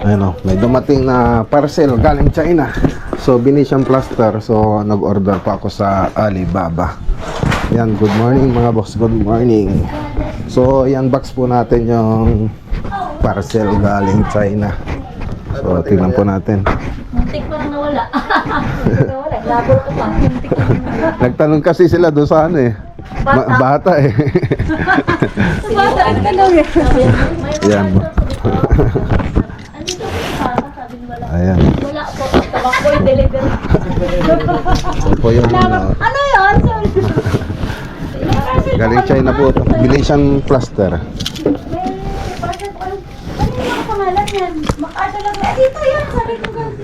Ano, may dumating na parcel galing China. So, Venetian plaster. So, nag-order pa ako sa Alibaba. Yan, good morning mga boss. Good morning. So, yan, box po natin yung parcel galing China. So, tingnan po natin. Muntik pa lang nawala. Nawala, labor ko pa. Muntik pa lang nawala. Nagtanong kasi sila doon sa ano eh. Bata eh. Bata, ano ka daw yan? Yan. Andito pa, sabi ni wala. Ayan. Wala po, tabak po yung delivery. Ito po yung Ano yun? Sorry. galing China po. Venetian plaster. Ano yung pangalan yan? Makada lang. Dito yan, sabi ko kasi.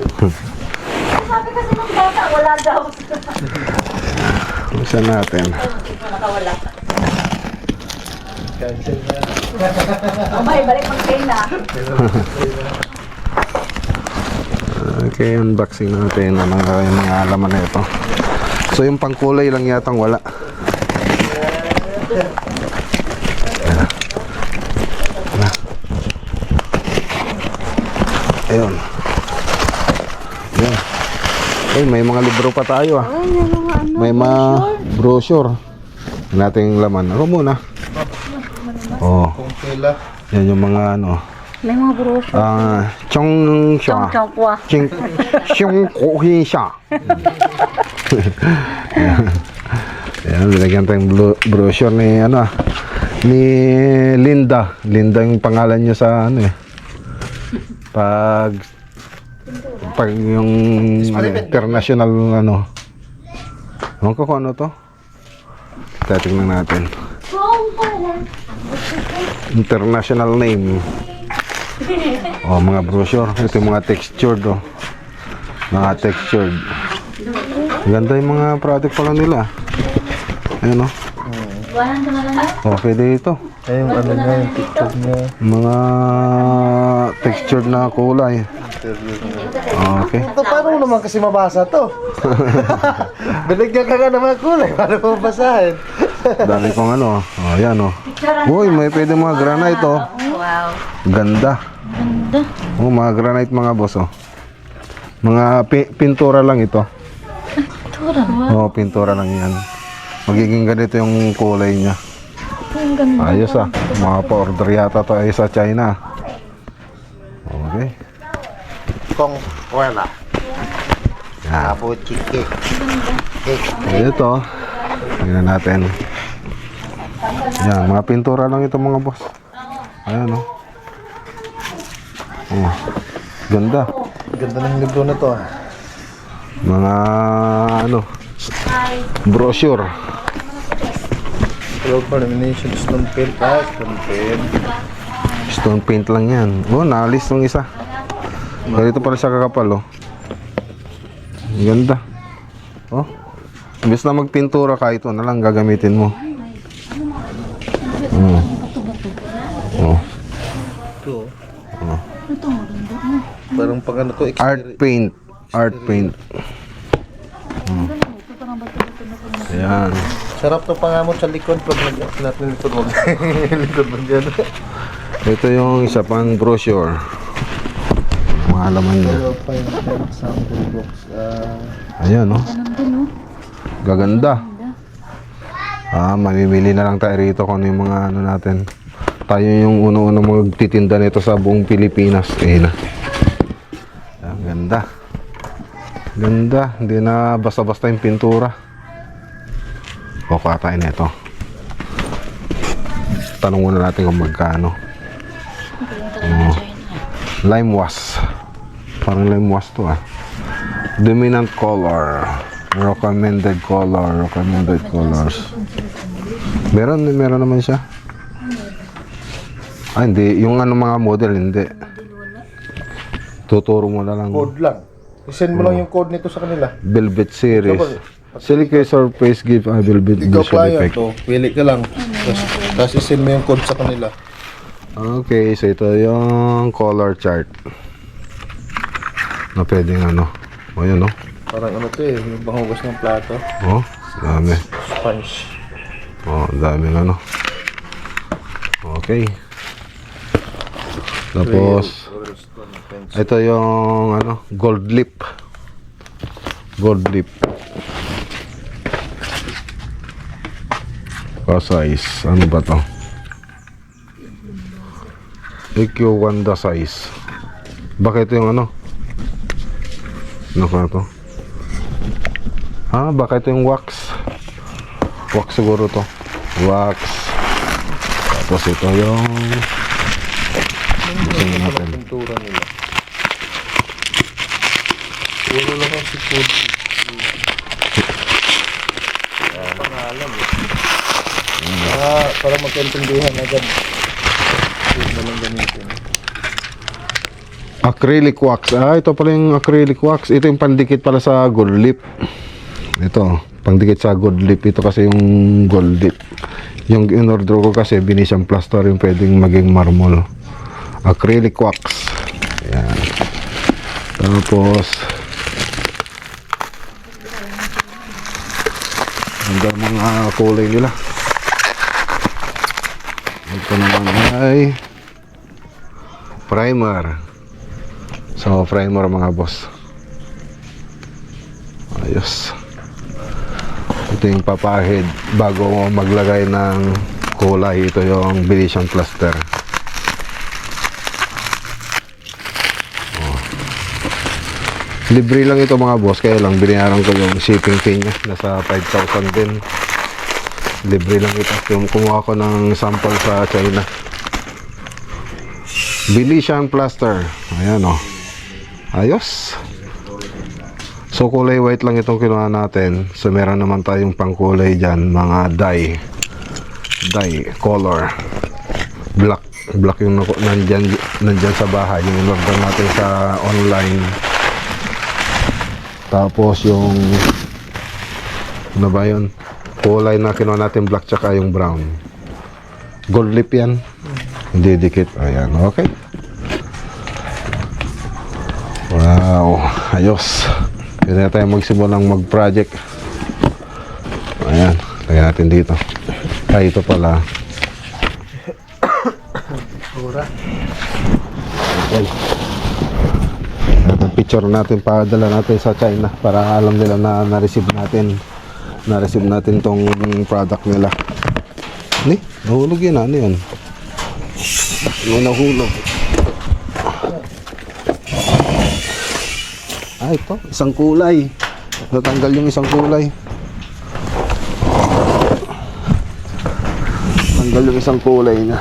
Sabi kasi ng bata, wala daw. Isa natin. Nakawala. Abay, balik mag na. Okay, unboxing natin ang mga laman na ito. So yung pangkulay lang yatang wala. Ayun. Ayun. Eh, may mga libro pa tayo ah. May mga brochure. Nating laman. Ano muna? Oh. Yan yung mga ano. May mga brochure. Chong Xia. Chongqua. Chong Kohi Xia. Yan, binagyan tayong brochure ni ano ni Linda. Linda yung pangalan niya sa ano eh. Pag yung ano, international ano. Ewan ko kung ano to. Tatingnan natin. International name. Oh, mga brochure. Ito yung mga textured oh. Mga textured. Ganda yung mga product pala nila. Ayun oh. Oh, pwede ito. Ayun, ano nga yung picture niya. Mga textured na kulay. Okay. Ito, paano mo naman kasi mabasa to? Binigyan ka nga ng mga kulay, paano mo basahin? Dami kong ano. Oh, yan oh. Uy, may pwede mga granite oh. Wow. Ganda. Ganda. Oh, mga granite mga boss oh. Mga pintura lang ito. Tura. Oh, pintura lang yan. Magiging ganito yung kulay niya. Ang ganda. Ayos ah. Mga pa-order yata to ay sa China. Okay. Kung wala. Yan. Apo chiki. Ito. Tingnan natin. Yan, mga pintura lang ito mga boss. Ayan oh. Oh. Ganda. Ganda ng libro na to. Mga ano, brochure. World Lamination Stone Paint. Stone Paint. Stone paint lang yan. Oh, naalis ng isa. Ganito pala siya kakapal oh. Ganda. Oh. Imbes na magpintura ka, ito na lang gagamitin mo. Oh. Ito. Parang pag ano to, Art paint. Art paint. Ayan. sarap to pangamot sa likod pag natin likod mo. Likod mo dyan. Ito yung isa pang brochure. Mga laman niya. Sample box. Ayan oh. Gaganda. Mamimili na lang tayo rito kung ano yung mga ano natin. Tayo yung una-una magtitinda nito sa buong Pilipinas. Ayan na. Ayan, ganda. Ganda. Hindi na basta-basta yung pintura. Kukuha tayo nito. Tanong muna natin kung magkano. Lime wash. Parang lime wash to ah. Dominant color. Recommended color. Recommended colors. Meron naman siya. Ah, hindi. Yung ano mga model, hindi. Tuturo mo na lang. Code lang. I-send mo lang yung code nito sa kanila. Velvet series. Silicate surface give a velvet Ikaw visual client effect. to, pili ka lang. Tapos i-send mo yung code sa kanila. Okay, so ito yung color chart. Na pwedeng ano. O yan o. Parang ano to eh, yung panghugas ng plato. Oh, dami. Sponge. Oh, daming ano. Okay. Tapos ito yung ano, gold leaf. Gold leaf. Size, ano ba to? EQ Wanda size. Bakit yung ano? Ano ka to? Baka ito yung wax. Wax siguro to. Wax. Tapos ito yung natin. Pintura nila. Puro lang ang sikod. Pangalan eh. Para magkaintindihan agad. Ito lang gamitin. Acrylic wax. Ito pala yung acrylic wax. Ito yung pandikit pala sa gold leaf. Ito, pandikit sa gold leaf. Ito kasi yung gold leaf. Yung in-order ko kasi Venetian plaster yung pwedeng maging marble. Acrylic wax. Ayan. Tapos hanggang mga kulay nila. Ito naman ay primer. So primer mga boss. Ayos. Ito yung papahid bago maglagay ng kulay. Ito yung Venetian plaster. Libre lang ito mga boss, kaya lang binayaran ko yung shipping fee niya, nasa 5,000 din. Libre lang ito. Yung kumuha ko ng sample sa China. Venetian plaster. Ayan o. Ayos. So kulay white lang itong kinuha natin. So meron naman tayong pangkulay dyan, mga dye color. Black yung nandyan sa bahay, yung in-order natin sa online. Tapos yung ano ba yun, kulay na kinuha natin, black tsaka yung brown. Gold leaf yan, hindi dikit. Ayan, okay. Wow, ayos. Pwede na tayo magsimulang mag-project. Ayan, lagyan natin dito. Ito pala. Ayan. Picture natin, padala natin sa China para alam nila na na-receive natin tong product nila. Nahulog yun, ano yun? May nahulog. Ito, isang kulay. Natanggal yung isang kulay. Tanggal yung isang kulay niya.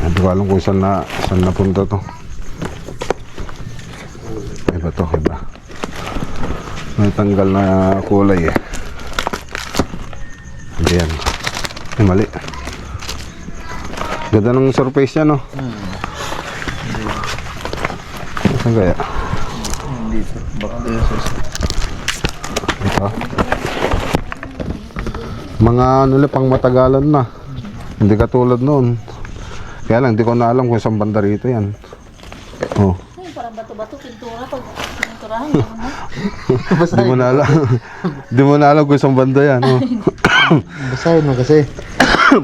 Hindi ko alam kung saan napunta to. Iba to, iba. May tanggal na kulay eh. Hindi yan. Ay, mali. Ganda ng surface niya, no? Saan kaya? Dito. Baka dito. Ito. Mga ano lang, pang matagalan na. Hindi katulad noon. Kaya lang, hindi ko na alam kung saan banda rito yan. Oh. Ay, parang bato-bato, pintura. Pag pininturahan, Hindi mo na alam. Hindi mo na alam kung saan banda yan. Oh. Basahin mo kasi.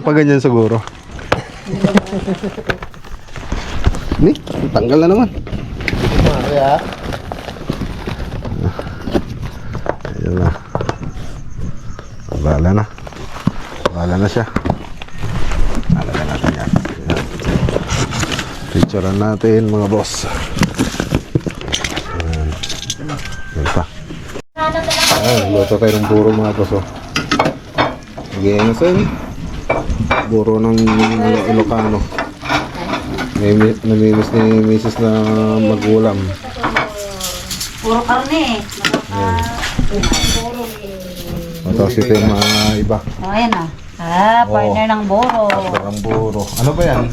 Pag ganyan siguro. Tanggal na naman. Kaya? Ayan na. Wala na siya. Alagyan natin yan. Picturean natin mga boss. Ayan pa. Luto tayo ng buro mga boss. Ginasin. Buro ng Ilocano. Namimiss ni Mrs. na magulam. puro karne. Tapos ito yung mga iba. Oh, ayan ah. Partner ng boro. Ang buro. Ano ba yan?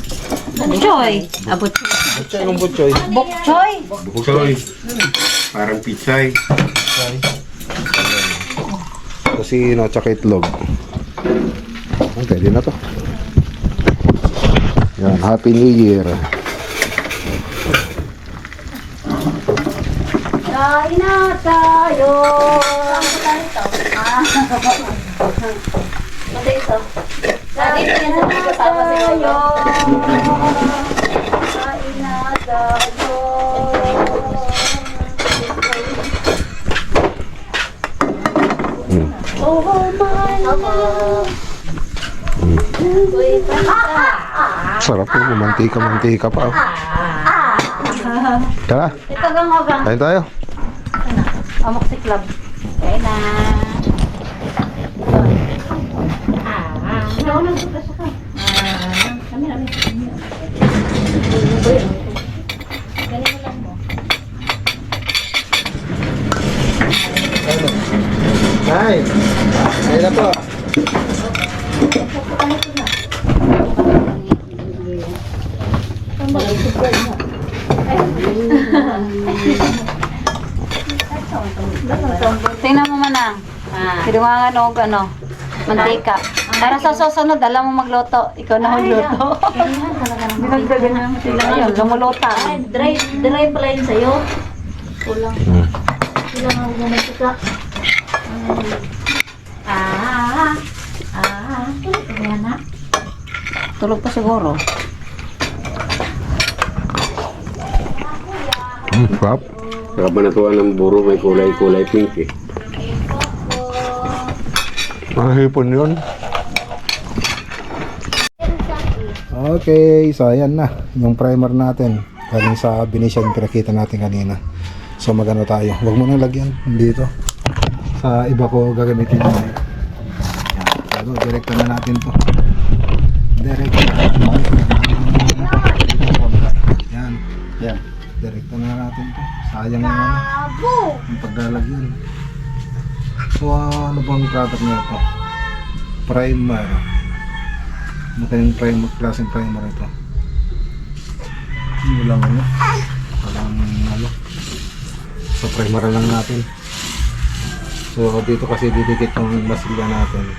Butchoy. Butchoy. Butchoy yung butchoy. Bokchoy. Butchoy. Parang pichay. Tosino tsaka itlog. Pwede na to. Yan, Happy New Year. Kain na tayo. Saan ito? Manda ito. Dito yan sa kasama si Lolo. Kain na tayo. Oh, my love. Uy, Sarap po, mantika-mantika pa. Oh. Tara, ito gang. kain tayo. Amok si Club. Kain na. Ikaw nang suka ka. Kami. Ganito lang mo. Nay! Nay na po. Tingnan mo manang. Kidungangan o mantika. Para sa susunod, alam mo magluto. Ikaw na magluto. Ginagagan mo sila ngayon. Lumuluta. Dry pala yun sa'yo. Kulang. Kulang ako na mantika. Tulog na. Tulog pa siguro. Sarap. Saka pa natuwa ng buro, may kulay-kulay pink eh. Mga hipon yun. Okay, so ayan na. Yung primer natin. Galing sa Venetian, pinakita natin kanina. So magano tayo. Huwag mo nang lagyan dito. Sa iba ko gagamitin yun. Yan. So, direkta na natin to. Direkta. Yan. Yan. Direkta na natin to. Sayang yung yung paglalagyan. So ano bang product nito? Ito? Primer. Ano kayong primer, klaseng primer ito? Walang ano. Walang ano. So primer lang natin. So dito kasi didikit yung masilya natin.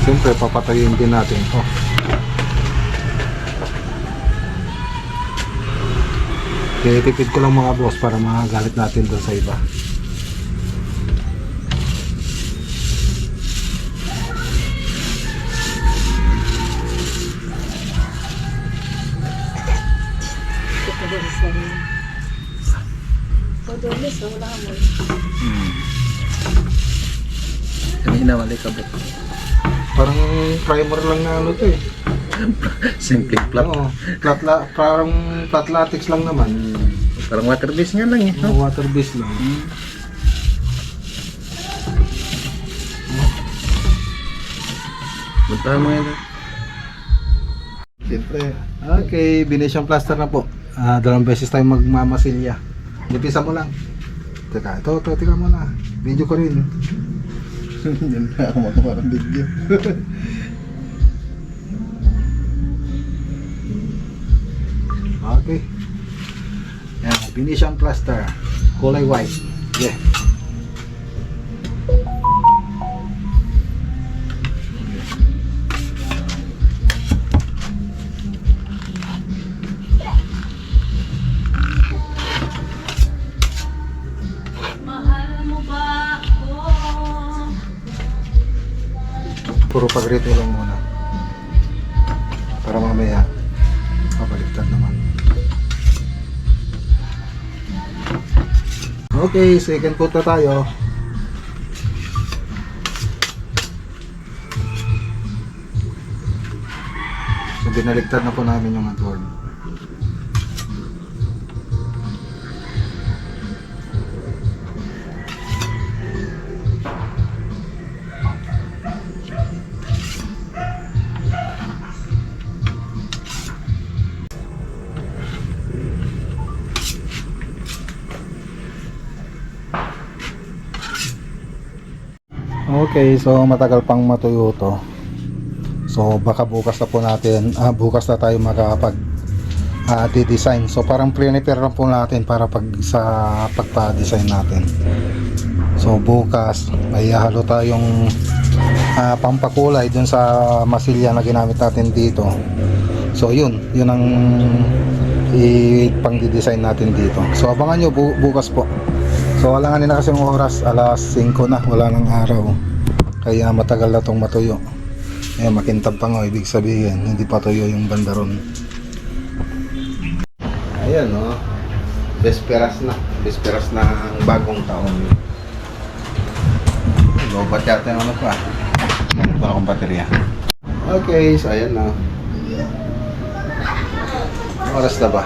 Siyempre, papatayin din natin ito. Tinitipid ko lang mga boss para magalit natin doon sa iba. Kanina wala ka ba? Parang primer lang na ano to eh. Simple flat. Oo, parang flat latex lang naman. Parang water base nga lang eh. No? Water base lang. Puntahan mo yan. Siyempre. Okay, Venetian plaster na po. Dalawang beses tayo magmamasilya. Ipisa mo lang. Teka, ito, tika mo na. Video ko rin. Yan na ako magawa ng video. Okay. Yan, Venetian plaster. Kulay white. Yeah. Puro pagrito lang muna. Para mamaya pabaliktad naman. Okay, second coat na tayo. So binaliktad na po namin yung adorn. Okay, so matagal pang matuyo to. So baka bukas na po natin, bukas na tayo makakapag di-design. So parang prepare lang po natin para pag sa pagpa-design natin. So bukas may halo tayong pampakulay dun sa masilya na ginamit natin dito. So yun ang pang-design natin dito. So abangan nyo bukas po. So wala nga na kasi yung oras, alas 5 na, wala nang araw. Kaya matagal na tong matuyo. Ayan, makintab pa nga, ibig sabihin hindi pa tuyo yung bandaron. Ayan, no? Besperas na ang bagong taon. Lobat yata yung ano pa. Ano pa akong baterya. Okay, so ayan na. Oras na ba?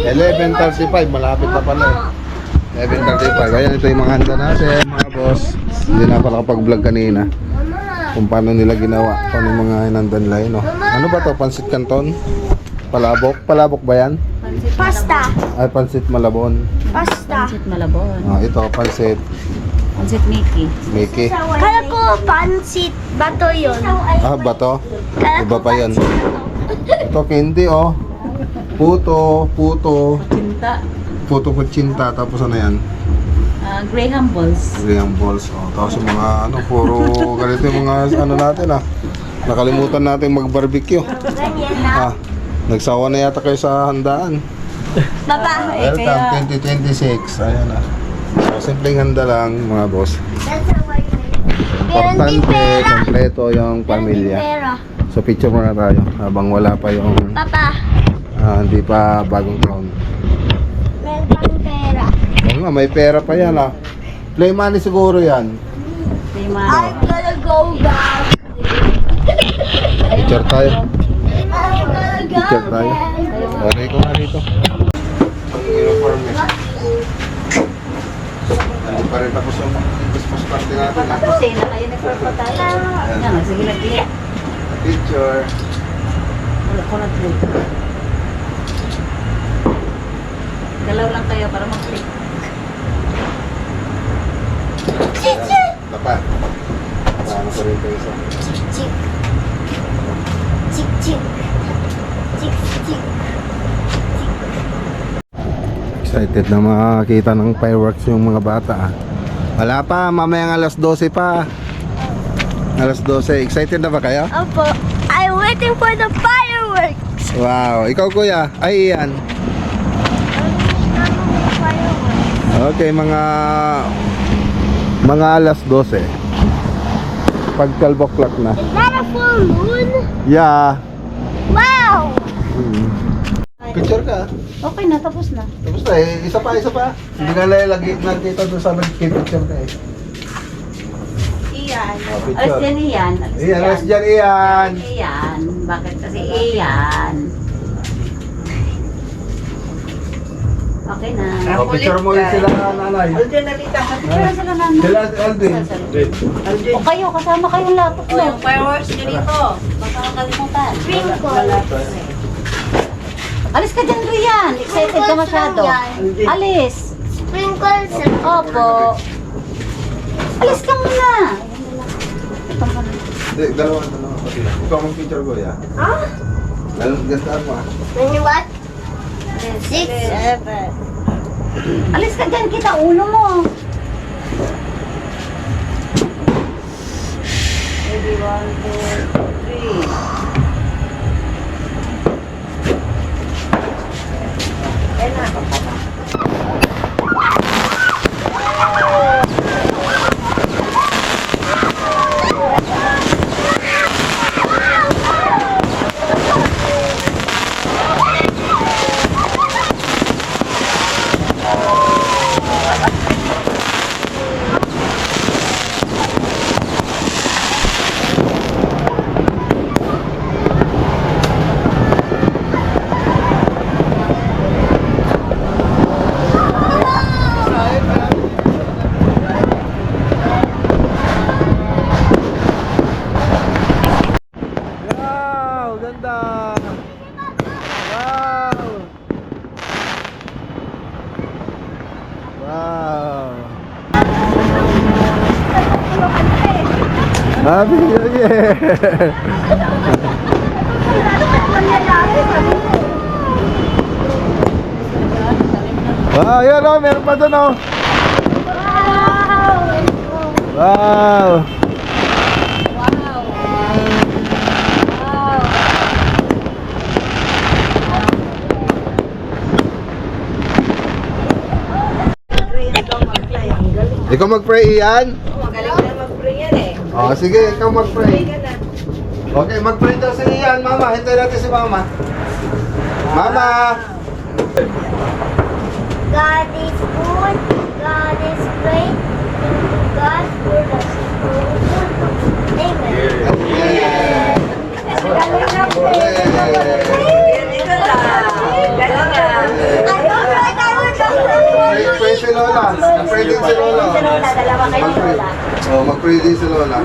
11:35, malapit na pala eh. 11:35, ayan ito yung mga handa natin mga boss. Hindi na pa nakapag-vlog kanina kung paano nila ginawa, paano yung mga hinanda nila yun, no? Ano ba to? Pansit Canton? Palabok ba yan? Pasta. Ay, pansit Malabon. Pasta. Pansit Malabon. Ito, pansit Pansit Mickey. Mickey. Kala ko pansit bato yun. Bato? Kala Iba ko pa yan. pansit. Ito, candy, oh. Puto. Cinta. Puto kutsinta. Tapos ano yan? Graham Balls. Graham balls. Oh. Tapos yung mga puro ganito yung mga ano natin, Nakalimutan natin mag-barbecue. Ganyan na. Nagsawa na yata kayo sa handaan. Baba. Welcome 2026. Ayan na. So, simpleng handa lang, mga boss. That's how I Meron din Importante, pera. kompleto yung Meron din pamilya. pera. So, picture muna tayo habang wala pa yung Papa, hindi pa bagong taon. meron pang pera. Oo nga, may pera pa yan, Play money siguro yan. I'm gonna go back. Picture tayo. I'm gonna go Picture tayo. back. Okay ko nga rito. Uniform eh. Hindi pa rin tapos yung Christmas party natin. Tapos na kayo nagpapatay. Yan, sige lagi. Picture. Wala ko na trip. Galaw lang kayo para mag-click. Ayan, tapat. Paano ko rin kayo sa... Chick. Chick, chick. Chick, chick. Excited na makakita ng fireworks yung mga bata, Wala pa, mamayang alas 12 pa. Alas 12. Excited na ba kayo? Opo, I'm waiting for the fireworks. Wow, ikaw kuya. Ay, iyan. Okay, mga alas 12. Pag 12 o'clock na. Is that a full moon? Yeah. Wow! Picture ka. Okay na, tapos na. Tapos na eh. Isa pa. Hindi ka lagi nakita doon sa nag-picture ka eh. Iyan. picture. Alas dyan iyan. Iyan, alas dyan iyan. Iyan. Bakit kasi iyan? Okay na. Picture mo rin sila nanay. Picture sila naman. Sila Alvin. O kayo, kasama kayong laptop mo. Yung fireworks nyo dito. Baka kalimutan. Sprinkle. Alis ka dyan, Rian. Excited ka masyado. Alis. Sprinkles. Opo. Alis ka muna. Hindi, dalawa. Ikaw mong picture ko, ya. Ah? Gastaan mo, When what? 6, 7. Alis ka dyan, kita ulo mo. Ready, 1, 2, 3. Wow, ganda. Wow. Happy New Year. Wow, yun meron pa doon Wow! Ikaw mag-pray yan? Magaling na mag-pray yan eh. Oh, sige, ikaw mag-pray. Okay, mag-pray daw si Ian, Mama. Hintay natin si Mama. Mama! God is good. God is great. Thank you, God, for the good. Amen. Galing na po. Yan, ikaw lang. Galing na. Pray si Lola. Pray din si Lola. Si Lola, dalawa kayo ni Lola. Oh, mag-pray din si Lola.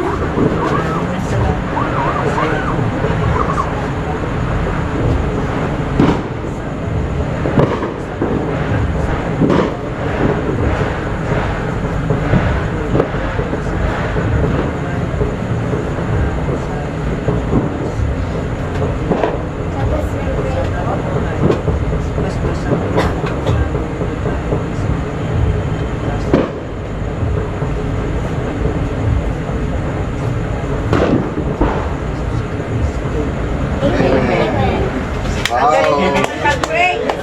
Wow.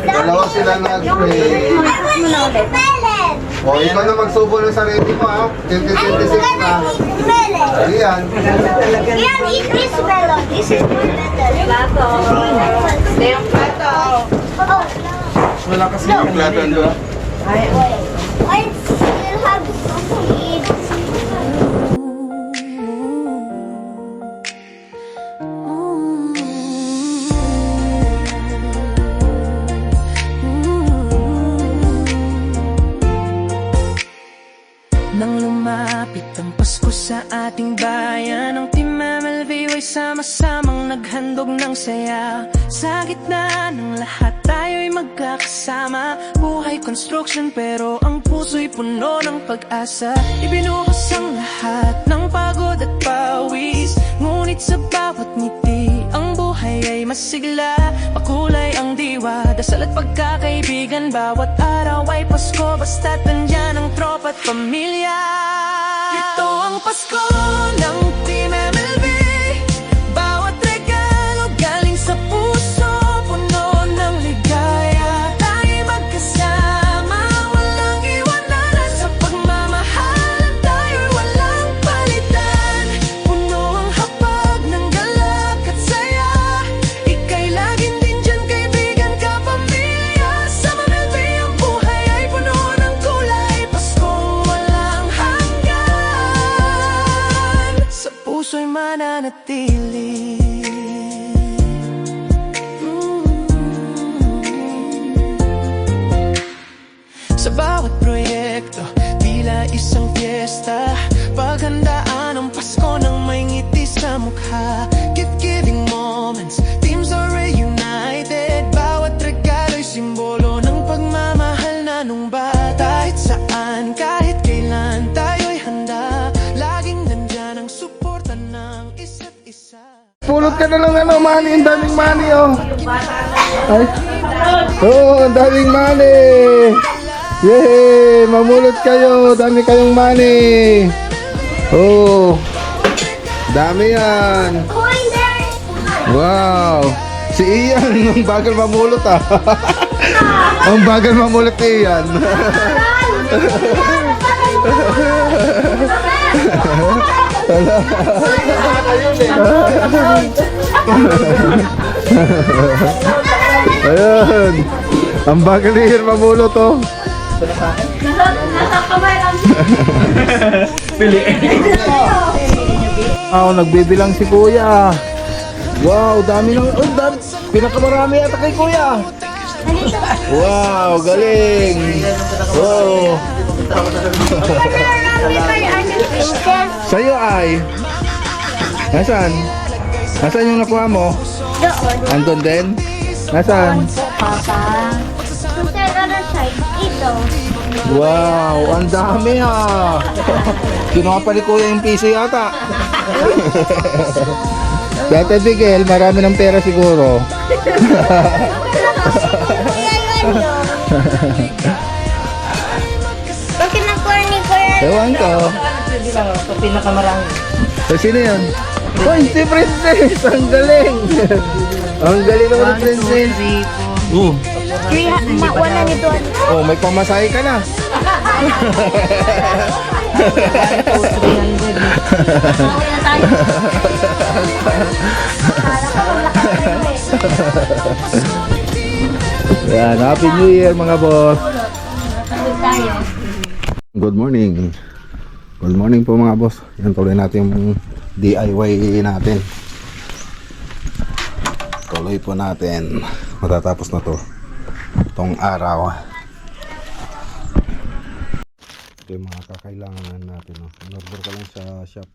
Dalawa sila nag-pray. O, ikaw na magsubo ng sarili mo, ha? 2026 na. Ayan. Yan, eat this melon. This is my melon. Plato. Ito yung plato. Oh, Wala kasi yung plato doon. I still have some to eat. Nang lumapit ang Pasko sa ating bayan, ang Team MLV ay sama-samang naghandog ng saya. Sa gitna ng lahat tayo'y magkakasama. Buhay construction pero ang puso'y puno ng pag-asa. Ibinuhos ang lahat ng pagod at pawis, ngunit sa bawat ngiti ang buhay ay masigla. Makulay ang diwa, dasal at pagkakaibigan. Bawat araw ay Pasko, basta't nandyan ang tropa at pamilya. Ito ang Pasko ng Team MLB. Bawat regalo galing sa puso, puno ng ligaya. Tayo'y magkasama, walang iwanan. Sa pagmamahalan tayo'y walang palitan. Puno ang hapag ng galak at saya. Ika'y laging din dyan, kaibigan ka, pamilya. Sa MLB ang buhay ay puno ng kulay. Paskong walang hanggan, sa puso'y mananatili. Sa bawat proyekto, tila isang fiesta. Paghandaan ang Pasko ng may ngiti sa mukha. Gift-giving moments, teams are reunited. Bawat regalo'y simbolo ng pagmamahal na nung bata. Kahit saan, kahit kailan, tayo'y handa. Laging nandyan ang suporta ng isa't isa. Pulot ka na lang money, ang daming money, oh. Ay. Oh, ang daming money. Yay! Mamulot kayo, dami kayong money. Oh. Dami yan. Wow. Si Ian, ang bagal mamulot, ah. Ang bagal mamulot ni Ian. Ayun. Ang bagal ni Ian mamulot, oh. Nagbibilang si Kuya. Wow, dami ng... Oh, dami. Pinakamarami yata kay Kuya. Wow, galing. Oh. Sa'yo ay... Nasaan? Nasaan yung nakuha mo? Doon. Andun din? Nasaan? Papa. Sa other side, ito. Wow, ang dami ha. Kinuha pa ni Kuya yung piso yata. Dati Miguel, marami ng pera siguro. Bakit nakuha ni Kuya? Ewan ko. Sino yan? Uy, si Princess! Ang galing! Ang galing naman ng Princess! Oh, 100. oh, may pamasahe ka na. Okay na tayo. Yan, Happy New Year mga boss! Tayo. Good morning. Good morning po mga boss. Yan, tuloy natin yung DIY natin. Tuloy po natin. Matatapos na to itong araw. Ito yung mga kakailangan natin, no? In-order ko lang sa shop.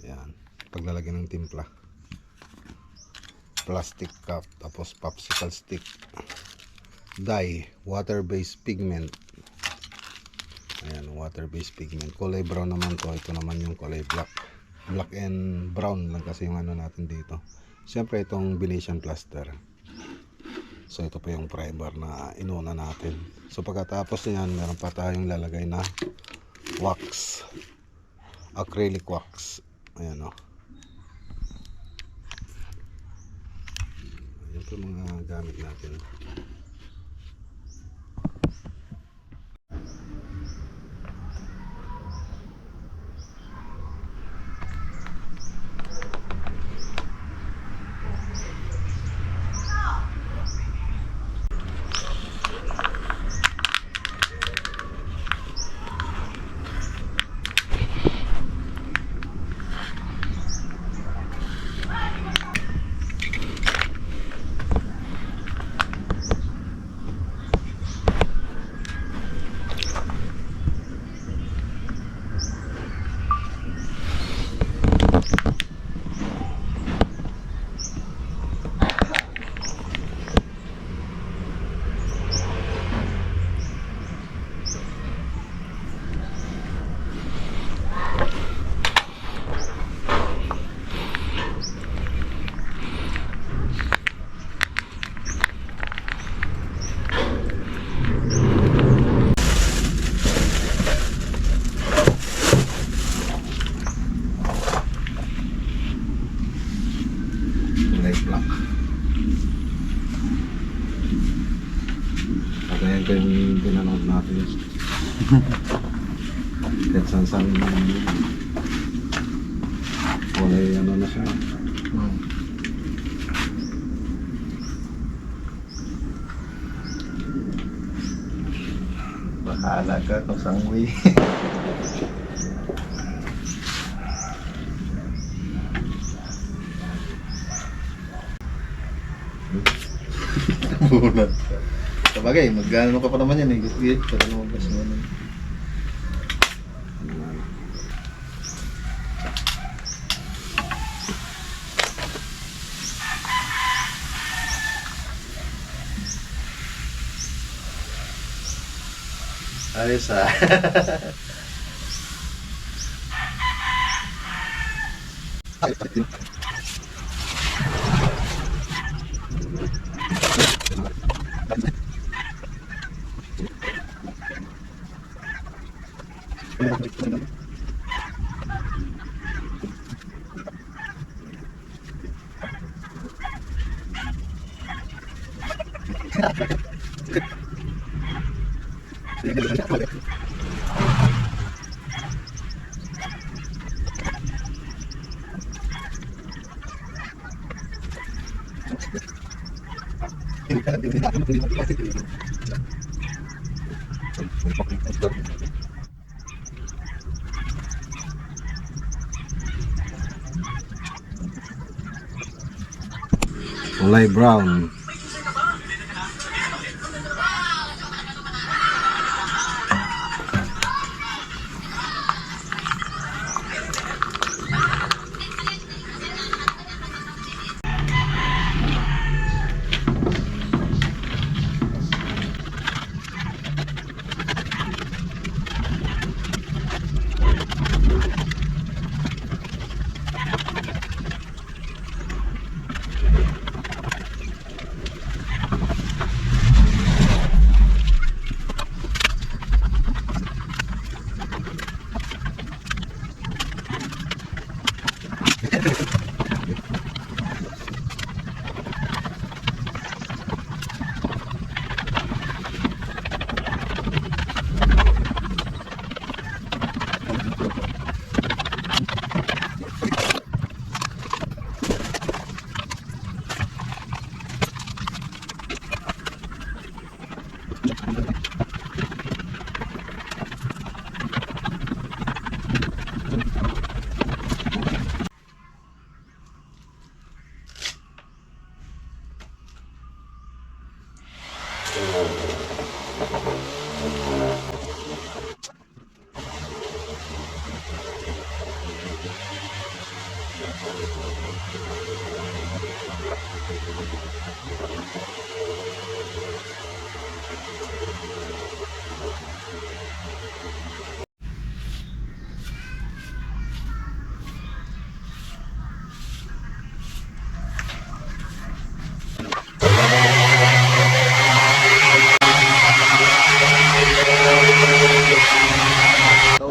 Yan, paglalagyan ng timpla, plastic cup, tapos popsicle stick, dye, water-based pigment. Ayan, water-based pigment. Kulay brown naman to. Ito naman yung kulay black. Black and brown lang kasi yung ano natin dito. Siyempre itong Venetian plaster. So ito pa yung primer na inuna natin. So pagkatapos niyan, meron pa tayong lalagay na wax. Acrylic wax. Ayan o. Ayan po mga gamit natin. Black. At ayan ko yung pinanood natin. Kahit saan kulay ano na siya. Bahala ka kung saan way. Bunat. Sabagay, magkano ka pa naman yan eh. Git-git, para lumabas naman. Ayos ah. Kulay brown.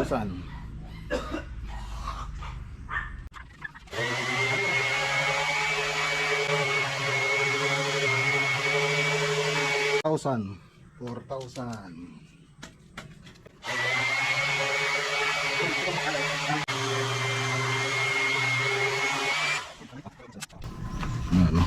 Thousand. Thousand. 4,000. Ano?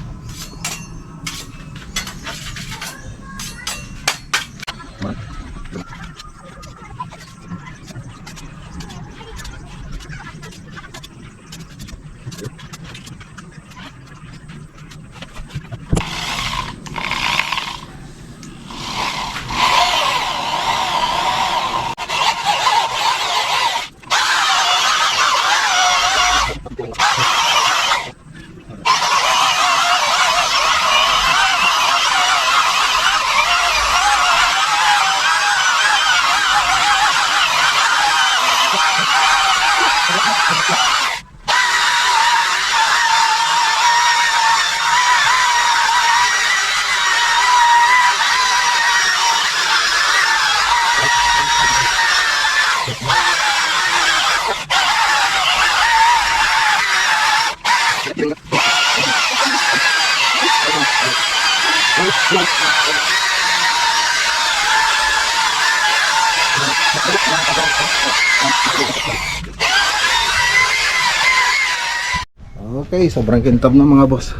Okay, sobrang kintab na mga boss.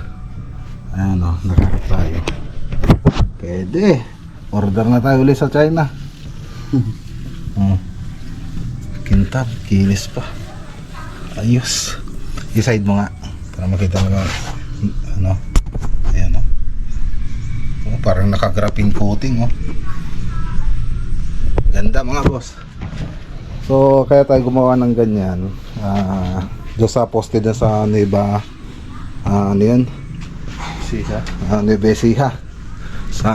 Ayan o, nakakat tayo. Pwede. Order na tayo ulit sa China. Kintab, kilis pa. Ayos. I-side mo nga para makita mo ano. Ayan o. Parang naka-graphene coating o. Ganda mga boss. So kaya tayo gumawa ng ganyan. Diyo sa poste din sa Nueva ano yun? Siha. Nueva Ecija. Sa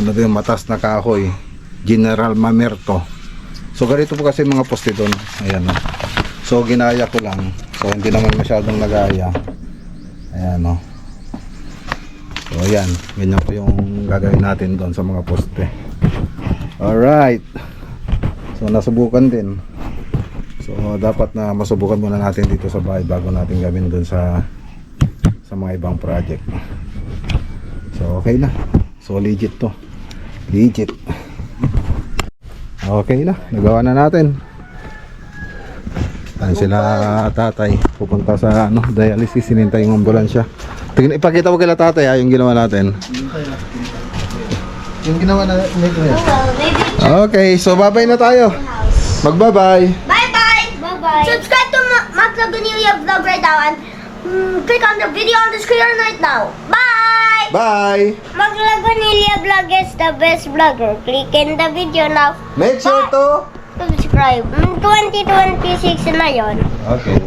ano yung matas na kahoy, General Mamerto. So ganito po kasi mga poste doon. Ayan o. So ginaya ko lang. So hindi naman masyadong nagaya. Ayan o. So ayan, ganyan po yung gagawin natin doon sa mga poste. Alright. So nasubukan din. So dapat na masubukan muna natin dito sa bahay bago natin gawin doon sa mga ibang project. So okay na. So legit to. Legit. Okay na, nagawa na natin. Ayan sila tatay. Pupunta sa dialysis, sinintay yung ambulansya. Ipakita ko kila tatay yung ginawa natin. Yung ginawa na nito yan. Okay, so bye-bye na tayo. Mag-bye-bye. Bye-bye! Bye-bye! Subscribe to Max Lagunelia Vlog right now and click on the video on the screen right now. Bye! Bye. Max Lagunelia Vlog is the best vlogger. Click in the video now. Make sure to Subscribe. 2026 na yon. Okay.